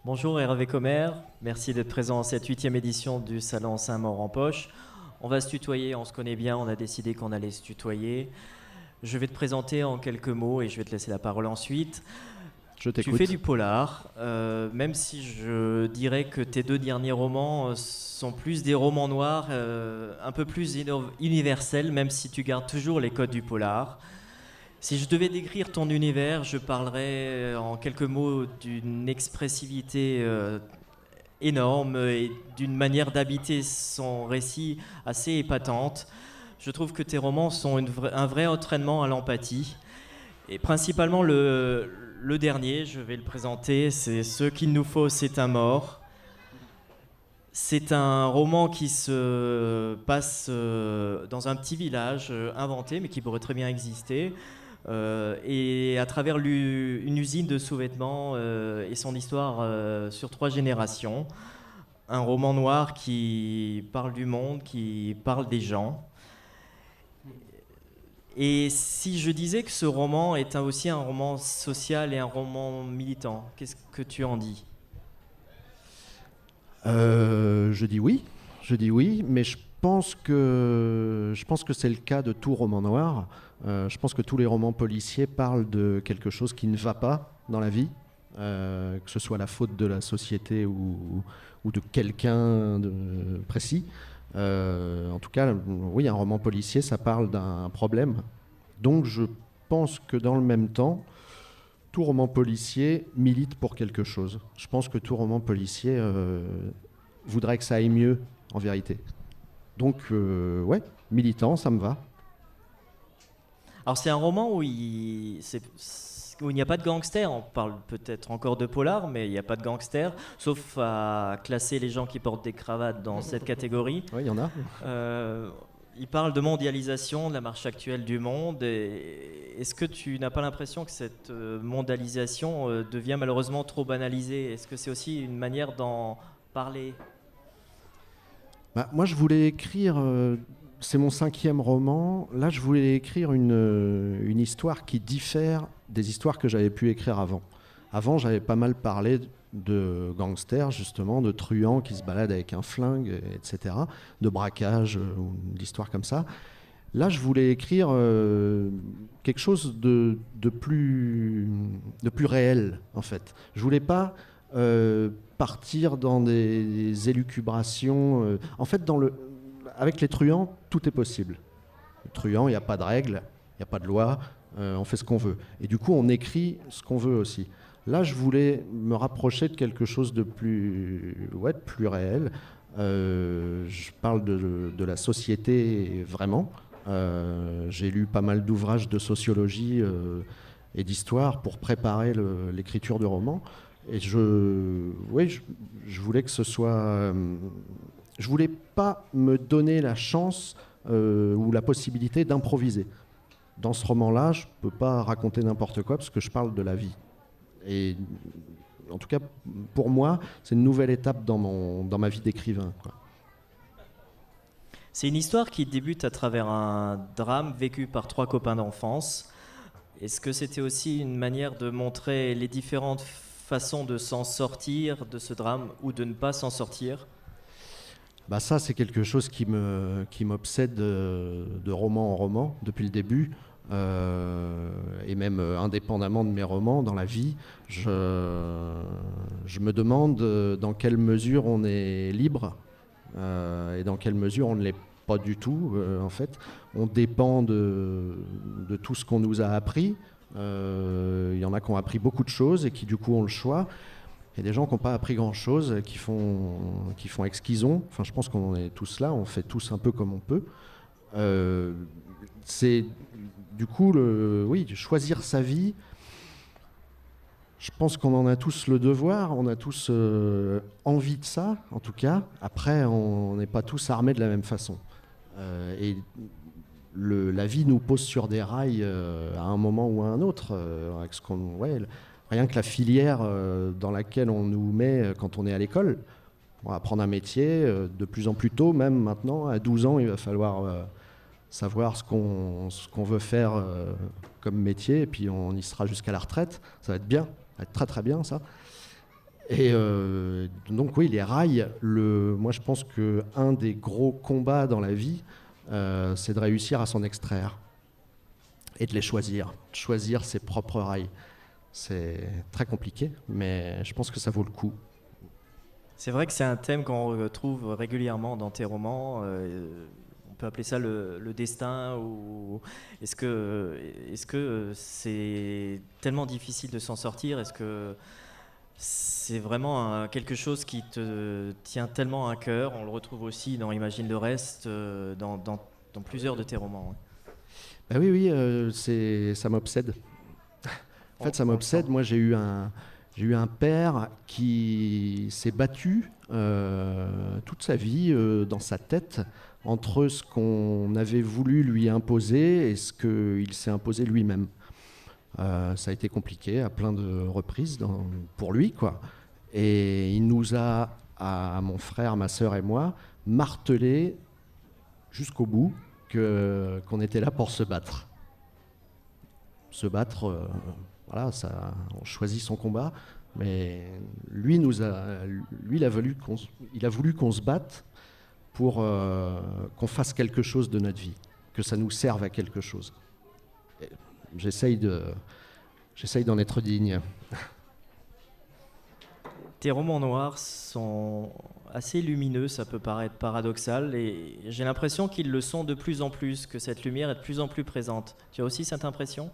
Bonjour Hervé Commer, merci d'être présent à cette 8e édition du Salon Saint-Maur en Poche. On va se tutoyer, on se connaît bien, on a décidé qu'on allait se tutoyer. Je vais te présenter en quelques mots et je vais te laisser la parole ensuite. Je t'écoute. Tu fais du polar, même si je dirais que tes 2 derniers romans sont plus des romans noirs, un peu plus universels, même si tu gardes toujours les codes du polar. Si je devais décrire ton univers, je parlerais en quelques mots d'une expressivité énorme et d'une manière d'habiter son récit assez épatante. Je trouve que tes romans sont un vrai entraînement à l'empathie. Et principalement le dernier, je vais le présenter, c'est Ce qu'il nous faut, c'est un mort. C'est un roman qui se passe dans un petit village inventé, mais qui pourrait très bien exister. Et à travers une usine de sous-vêtements et son histoire sur 3 générations. Un roman noir qui parle du monde, qui parle des gens. Et si je disais que ce roman est aussi un roman social et un roman militant, qu'est-ce que tu en dis ? Je dis oui, mais je pense que c'est le cas de tout roman noir. Je pense que tous les romans policiers parlent de quelque chose qui ne va pas dans la vie, que ce soit la faute de la société ou de quelqu'un de précis. En tout cas, oui, un roman policier, ça parle d'un problème. Donc je pense que dans le même temps, tout roman policier milite pour quelque chose. Je pense que tout roman policier voudrait que ça aille mieux, en vérité. Donc, ouais, militant, ça me va. Alors c'est un roman où il n'y a pas de gangsters, on parle peut-être encore de polar, mais il n'y a pas de gangsters, sauf à classer les gens qui portent des cravates dans cette catégorie. Oui, il y en a. Il parle de mondialisation, de la marche actuelle du monde. Est-ce que tu n'as pas l'impression que cette mondialisation devient malheureusement trop banalisée ? Est-ce que c'est aussi une manière d'en parler ? Moi, je voulais écrire... c'est mon 5e roman. Là, je voulais écrire une histoire qui diffère des histoires que j'avais pu écrire avant. Avant, j'avais pas mal parlé de gangsters, justement, de truands qui se baladent avec un flingue, etc., de braquage, d'histoires comme ça. Là, je voulais écrire quelque chose de plus réel, en fait. Je voulais pas partir dans des élucubrations. En fait, avec les truands, tout est possible. Les truands, il n'y a pas de règles, il n'y a pas de loi, on fait ce qu'on veut. Et du coup, on écrit ce qu'on veut aussi. Là, je voulais me rapprocher de quelque chose de plus réel. Je parle de la société vraiment. J'ai lu pas mal d'ouvrages de sociologie et d'histoire pour préparer l'écriture du roman. Et je voulais que ce soit... je voulais pas me donner la chance ou la possibilité d'improviser. Dans ce roman-là, je peux pas raconter n'importe quoi parce que je parle de la vie. Et en tout cas, pour moi, c'est une nouvelle étape dans ma vie d'écrivain, quoi. C'est une histoire qui débute à travers un drame vécu par 3 copains d'enfance. Est-ce que c'était aussi une manière de montrer les différentes façons de s'en sortir de ce drame ou de ne pas s'en sortir ? Ça, c'est quelque chose qui m'obsède de roman en roman depuis le début. Et même indépendamment de mes romans, dans la vie, je me demande dans quelle mesure on est libre et dans quelle mesure on ne l'est pas du tout. En fait, on dépend de tout ce qu'on nous a appris. Il y en a qui ont appris beaucoup de choses et qui du coup ont le choix. Il y a des gens qui n'ont pas appris grand-chose, qui font avec ce qu'ils ont. Enfin, je pense qu'on est tous là, on fait tous un peu comme on peut. C'est du coup, choisir sa vie. Je pense qu'on en a tous le devoir, on a tous envie de ça, en tout cas. Après, on n'est pas tous armés de la même façon. Et la vie nous pose sur des rails à un moment ou à un autre. Avec rien que la filière dans laquelle on nous met quand on est à l'école. On va apprendre un métier de plus en plus tôt, même maintenant, à 12 ans, il va falloir savoir ce qu'on veut faire comme métier, et puis on y sera jusqu'à la retraite. Ça va être bien, ça va être très très bien ça. Et donc oui, les rails, moi je pense qu'un des gros combats dans la vie, c'est de réussir à s'en extraire et de les choisir ses propres rails. C'est très compliqué, mais je pense que ça vaut le coup. C'est vrai que c'est un thème qu'on retrouve régulièrement dans tes romans. On peut appeler ça le destin. Ou est-ce que c'est tellement difficile de s'en sortir? Est-ce que c'est vraiment quelque chose qui te tient tellement à cœur? On le retrouve aussi dans Imagine le reste, dans plusieurs de tes romans. Ouais. Bah oui, ça m'obsède. En fait, ça m'obsède. Moi, j'ai eu un père qui s'est battu toute sa vie dans sa tête entre ce qu'on avait voulu lui imposer et ce qu'il s'est imposé lui-même. Ça a été compliqué à plein de reprises pour lui, quoi. Et il nous a, à mon frère, ma sœur et moi, martelé jusqu'au bout qu'on était là pour se battre. Se battre, voilà, on choisit son combat, mais lui, il a voulu qu'on se batte pour qu'on fasse quelque chose de notre vie, que ça nous serve à quelque chose. Et j'essaye d'en être digne. Tes romans noirs sont assez lumineux, ça peut paraître paradoxal, et j'ai l'impression qu'ils le sont de plus en plus, que cette lumière est de plus en plus présente. Tu as aussi cette impression ?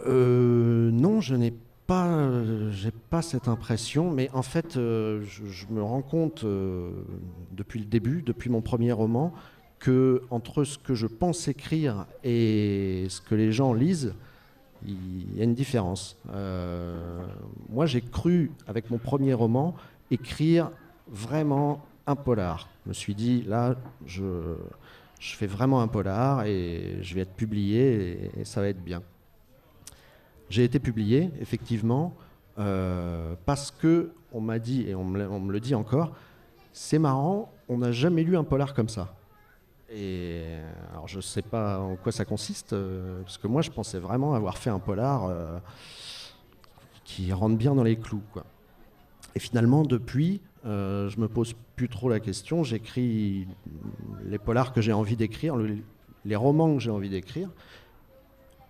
Non, j'ai pas cette impression, mais en fait, je me rends compte depuis le début, depuis mon premier roman, que entre ce que je pense écrire et ce que les gens lisent, il y a une différence. Moi, j'ai cru, avec mon premier roman, écrire vraiment un polar. Je me suis dit, là, je fais vraiment un polar et je vais être publié et ça va être bien. J'ai été publié, effectivement, parce que on m'a dit, et on me le dit encore, c'est marrant, on n'a jamais lu un polar comme ça. Et alors je ne sais pas en quoi ça consiste, parce que moi je pensais vraiment avoir fait un polar qui rentre bien dans les clous, quoi. Et finalement, depuis, je me pose plus trop la question. J'écris les polars que j'ai envie d'écrire, les romans que j'ai envie d'écrire.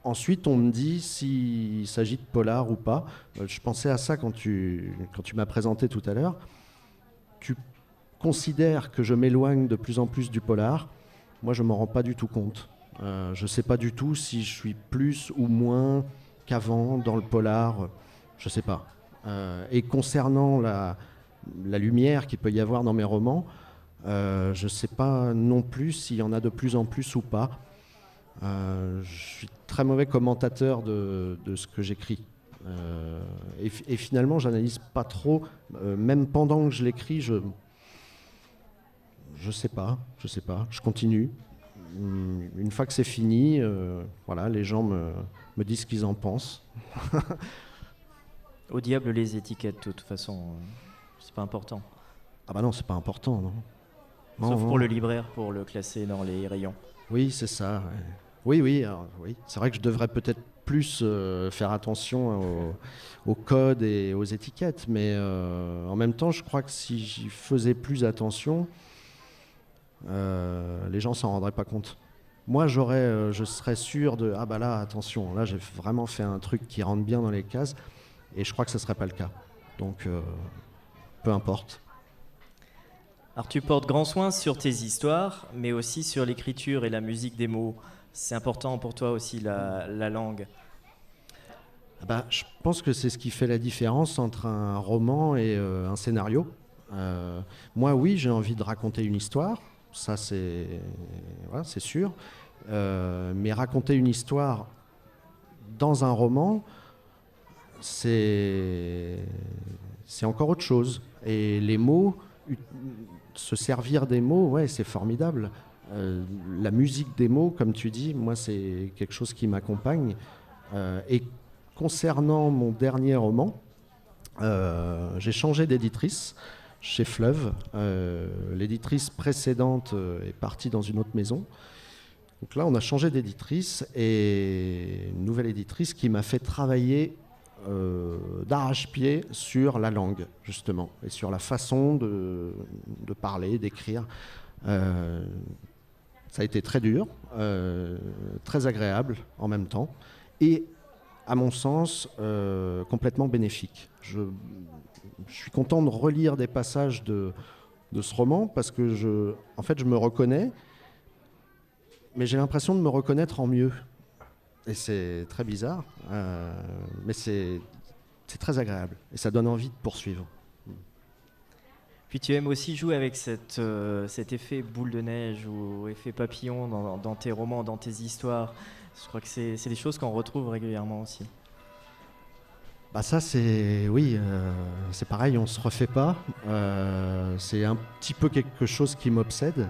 Ensuite, on me dit s'il s'agit de polar ou pas. Je pensais à ça quand tu m'as présenté tout à l'heure. Tu considères que je m'éloigne de plus en plus du polar. Moi, je ne m'en rends pas du tout compte. Je ne sais pas du tout si je suis plus ou moins qu'avant dans le polar. Je ne sais pas. Et concernant la lumière qu'il peut y avoir dans mes romans, je ne sais pas non plus s'il y en a de plus en plus ou pas. Je suis très mauvais commentateur de ce que j'écris. Et finalement, j'analyse pas trop. Même pendant que je l'écris, je sais pas. Je continue. Une fois que c'est fini, voilà, les gens me disent ce qu'ils en pensent. Au diable les étiquettes, de toute façon, c'est pas important. Ah bah non, c'est pas important, non. Sauf pour le libraire, pour le classer dans les rayons. Oui, c'est ça. Ouais. Oui. C'est vrai que je devrais peut-être plus faire attention aux codes et aux étiquettes, mais en même temps, je crois que si j'y faisais plus attention, les gens s'en rendraient pas compte. Moi, je serais sûr de ah bah là, attention, là j'ai vraiment fait un truc qui rentre bien dans les cases, et je crois que ce serait pas le cas. Donc, peu importe. Alors tu portes grand soin sur tes histoires, mais aussi sur l'écriture et la musique des mots. C'est important pour toi aussi la langue. Je pense que c'est ce qui fait la différence entre un roman et un scénario. Moi, oui, j'ai envie de raconter une histoire, ça c'est sûr. Mais raconter une histoire dans un roman, c'est encore autre chose. Et les mots, se servir des mots, ouais, c'est formidable. La musique des mots, comme tu dis, moi, c'est quelque chose qui m'accompagne. Et concernant mon dernier roman, j'ai changé d'éditrice chez Fleuve. L'éditrice précédente est partie dans une autre maison. Donc là, on a changé d'éditrice et une nouvelle éditrice qui m'a fait travailler d'arrache-pied sur la langue, justement, et sur la façon de parler, d'écrire. Ça a été très dur, très agréable en même temps, et à mon sens, complètement bénéfique. Je suis content de relire des passages de ce roman parce que en fait, je me reconnais, mais j'ai l'impression de me reconnaître en mieux. Et c'est très bizarre, mais c'est très agréable et ça donne envie de poursuivre. Puis tu aimes aussi jouer avec cet effet boule de neige ou effet papillon dans tes romans, dans tes histoires. Je crois que c'est des choses qu'on retrouve régulièrement aussi. Bah ça c'est c'est pareil, on se refait pas. C'est un petit peu quelque chose qui m'obsède.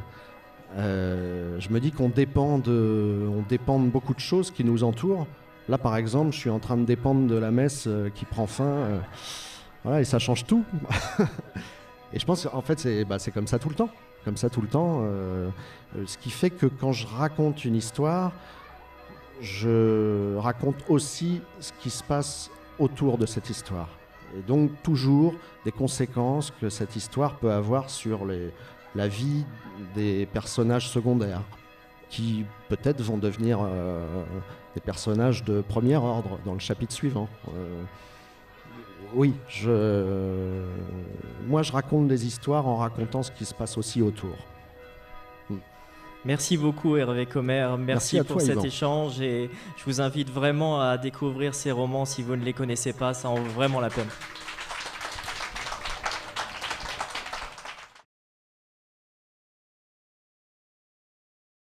Je me dis qu'on dépend de beaucoup de choses qui nous entourent. Là par exemple, je suis en train de dépendre de la messe qui prend fin. Voilà, et ça change tout. Et je pense qu'en fait c'est comme ça tout le temps. Comme ça tout le temps. Ce qui fait que quand je raconte une histoire, je raconte aussi ce qui se passe autour de cette histoire. Et donc toujours des conséquences que cette histoire peut avoir sur la vie des personnages secondaires, qui peut-être vont devenir des personnages de premier ordre dans le chapitre suivant. Oui, moi je raconte des histoires en racontant ce qui se passe aussi autour. Merci beaucoup Hervé Commer, merci pour cet Yvan. échange et je vous invite vraiment à découvrir ces romans si vous ne les connaissez pas, ça en vaut vraiment la peine.